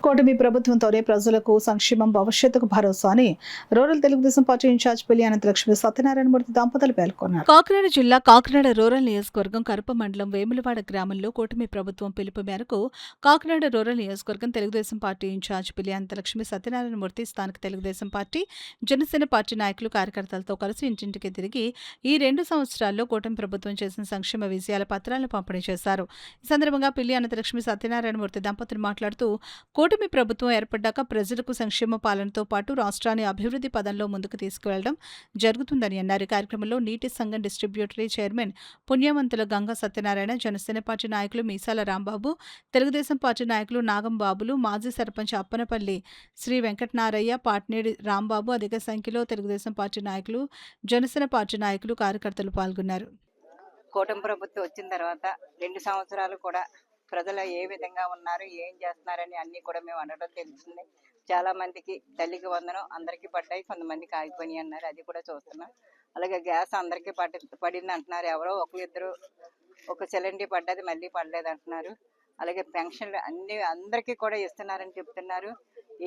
కూటమి ప్రభుత్వంతోనే ప్రజలకు సంక్షేమం భవిష్యత్తుకు భరోసా అని రూరల్ తెలుగుదేశం పార్టీ ఇన్ఛార్జ్ పిల్లి అనంతలక్ష్మి సత్యనారాయణమూర్తి దంపతులు పేర్కొన్నారు. కాకినాడ జిల్లా కాకినాడ రూరల్ నియోజకవర్గం కరప మండలం వేములవాడ గ్రామంలో కూటమి ప్రభుత్వం పిలుపు మేరకు కాకినాడ రూరల్ నియోజకవర్గం తెలుగుదేశం పార్టీ ఇన్ఛార్జ్ పిల్లి అనంతలక్ష్మి సత్యనారాయణమూర్తి స్థానిక తెలుగుదేశం పార్టీ జనసేన పార్టీ నాయకులు కార్యకర్తలతో కలిసి ఇంటింటికి తిరిగి ఈ 2 సంవత్సరాల్లో కూటమి ప్రభుత్వం చేసిన సంక్షేమ విజయాల పత్రాలను పంపిణీ చేశారు. ఈ సందర్భంగా పిల్లి అనంతలక్ష్మి సత్యనారాయణమూర్తి దంపతులు మాట్లాడుతూ కూటమి ప్రభుత్వం ఏర్పడ్డాక ప్రజలకు సంక్షేమ పాలనతో పాటు రాష్ట్రాన్ని అభివృద్ధి పదంలో ముందుకు తీసుకువెళ్లడం జరుగుతుందని అన్నారు. కార్యక్రమంలో నీటి సంఘం distributary chairman Punyavantula Ganga Satyanarayana, Janasena party నాయకులు మీసాల రాంబాబు, తెలుగుదేశం పార్టీ నాయకులు నాగంబాబులు, మాజీ సర్పంచ్ అప్పనపల్లి శ్రీ వెంకటనారయ్య, పాట్నేడి రాంబాబు, అధిక సంఖ్యలో తెలుగుదేశం పార్టీ నాయకులు, జనసేన పార్టీ నాయకులు, కార్యకర్తలు పాల్గొన్నారు. కూటమి ప్రభుత్వం వచ్చిన తర్వాత 2 సంవత్సరాలు కూడా ప్రజలు ఏ విధంగా ఉన్నారు, ఏం చేస్తున్నారని అన్ని కూడా మేము అనడం తెలుస్తుంది. చాలా మందికి తల్లికి వందనం అందరికీ పడ్డాయి, కొంతమందికి ఆగిపోయి అన్నారు, అది కూడా చూస్తున్నాం. అలాగే గ్యాస్ అందరికీ పడింది అంటున్నారు, ఎవరో ఒకరిద్దరు ఒక సిలిండర్ పడ్డది మళ్ళీ పడలేదు అంటున్నారు. అలాగే పెన్షన్లు అందరికీ కూడా ఇస్తున్నారని చెప్తున్నారు.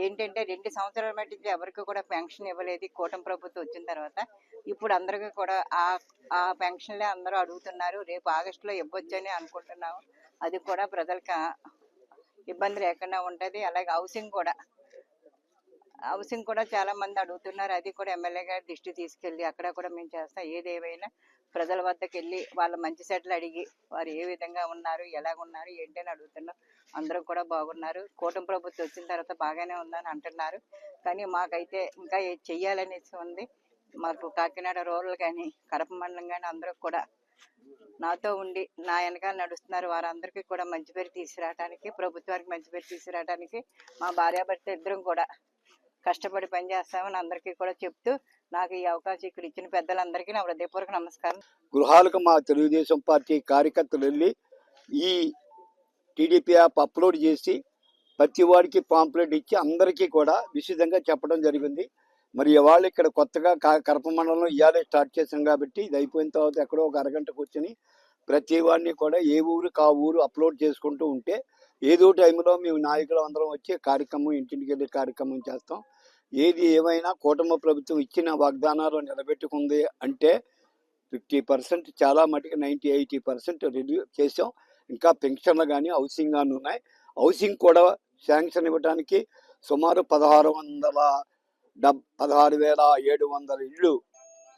ఏంటంటే 2 సంవత్సరాల మట్టికి ఎవరికి కూడా పెన్షన్ ఇవ్వలేదు కూటమి ప్రభుత్వం వచ్చిన తర్వాత. ఇప్పుడు అందరికీ కూడా ఆ పెన్షన్లే అందరూ అడుగుతున్నారు. రేపు ఆగస్టులో ఇవ్వచ్చు అని అనుకుంటున్నాము. అది కూడా ప్రజలకు ఇబ్బంది లేకుండా ఉంటుంది. అలాగే హౌసింగ్ కూడా చాలా మంది అడుగుతున్నారు. అది కూడా ఎమ్మెల్యే గారి దృష్టి తీసుకెళ్ళి అక్కడ కూడా మేము చేస్తాం. ఏదేమైనా ప్రజల వద్దకు వెళ్ళి వాళ్ళ మంచి సెట్లు అడిగి వారు ఏ విధంగా ఉన్నారు, ఎలాగున్నారు, ఏంటని అడుగుతున్నాం. అందరూ కూడా బాగున్నారు. కూటమి ప్రభుత్వం వచ్చిన తర్వాత బాగానే ఉందని అంటున్నారు. కానీ మాకైతే ఇంకా చెయ్యాలనేసి ఉంది. మాకు కాకినాడ రూరల్ కానీ కడప మండలం కానీ అందరూ కూడా నాతో ఉండి నా వెనకాల నడుస్తున్నారు. వారందరికీ కూడా మంచి పేరు తీసుకురావడానికి, ప్రభుత్వానికి మంచి పేరు తీసుకురావడానికి మా భార్యాభర్త ఇద్దరం కూడా కష్టపడి పనిచేస్తామని అందరికీ కూడా చెప్తూ నాకు ఈ అవకాశం ఇక్కడ ఇచ్చిన పెద్దలందరికీ నా హృదయపూర్వక నమస్కారం. గృహాలకు మా తెలుగుదేశం పార్టీ కార్యకర్తలు వెళ్ళి ఈ టీడీపీ యాప్ అప్లోడ్ చేసి ప్రతి వాడికి పాంప్లెట్ ఇచ్చి అందరికీ కూడా విశదంగా చెప్పడం జరిగింది. మరి ఇవాళ ఇక్కడ కొత్తగా కరప మండలంలో ఇవాళే స్టార్ట్ చేసాం కాబట్టి ఇది అయిపోయిన తర్వాత ఎక్కడో ఒక అరగంట కూర్చొని ప్రతి వాడిని కూడా ఏ ఊరికి ఆ ఊరు అప్లోడ్ చేసుకుంటూ ఉంటే ఏదో టైంలో మేము నాయకులు అందరం వచ్చి కార్యక్రమం ఇంటింటికి వెళ్ళే కార్యక్రమం చేస్తాం. ఏది ఏమైనా కూటమి ప్రభుత్వం ఇచ్చిన వాగ్దానాలు నిలబెట్టుకుంది అంటే 50% చాలా మటుకు 90-80% రివ్యూ చేసాం. ఇంకా పెన్షన్లు కానీ హౌసింగ్ కానీ ఉన్నాయి. హౌసింగ్ కూడా శాంక్షన్ ఇవ్వడానికి సుమారు 16,700 ఇళ్ళు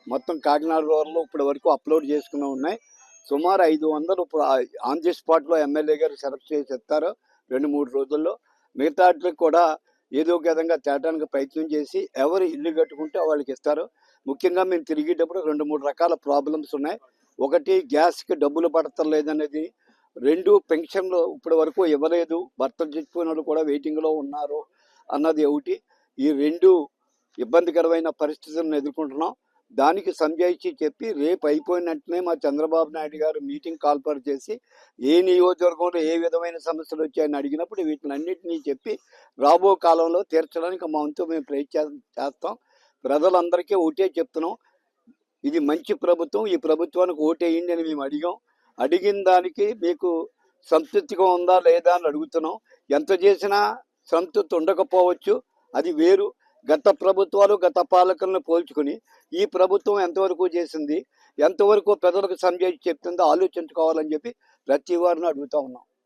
మొత్తం కాకినాడ రూరల్లో ఇప్పటి వరకు అప్లోడ్ చేసుకుని ఉన్నాయి. సుమారు 500 ఇప్పుడు ఆన్ ది స్పాట్లో ఎమ్మెల్యే గారు సెలెక్ట్ చేసి ఇస్తారు 2-3 రోజుల్లో. మిగతాట్లకి కూడా ఏదో ఒక విధంగా తేటానికి ప్రయత్నం చేసి ఎవరు ఇల్లు కట్టుకుంటే వాళ్ళకి ఇస్తారు. ముఖ్యంగా మేము తిరిగేటప్పుడు 2-3 రకాల ప్రాబ్లమ్స్ ఉన్నాయి. ఒకటి గ్యాస్కి డబ్బులు పడతలేదనేది, 2 పెన్షన్లు ఇప్పటి వరకు ఇవ్వలేదు, భర్త చచ్చిపోయిన వాళ్ళు కూడా వెయిటింగ్లో ఉన్నారు అన్నది ఒకటి. ఈ 2 ఇబ్బందికరమైన పరిస్థితులను ఎదుర్కొంటున్నాం. దానికి సంజాయిషి చెప్పి రేపు అయిపోయిన వెంటనే మా చంద్రబాబు నాయుడు గారు మీటింగ్ కాల్ఫర్ చేసి ఏ నియోజకవర్గంలో ఏ విధమైన సమస్యలు వచ్చాయని అడిగినప్పుడు వీటినన్నింటినీ చెప్పి రాబో కాలంలో తీర్చడానికి మా వంతు మేము ప్రయత్నం చేస్తాం. ప్రజలందరికీ ఓటే చెప్తున్నాం, ఇది మంచి ప్రభుత్వం, ఈ ప్రభుత్వానికి ఓటేయండి అని మేము అడిగిన దానికి మీకు సంతృప్తిగా ఉందా లేదా అని అడుగుతున్నాం. ఎంత చేసినా సంతృప్తి ఉండకపోవచ్చు, అది వేరు. గత ప్రభుత్వాలు గత పాలకులను పోల్చుకుని ఈ ప్రభుత్వం ఎంతవరకు చేసింది, ఎంతవరకు ప్రజలకు సంజాయిషి చెప్తుందో ఆలోచించుకోవాలని చెప్పి ప్రతి వారిని అడుగుతూ ఉన్నాం.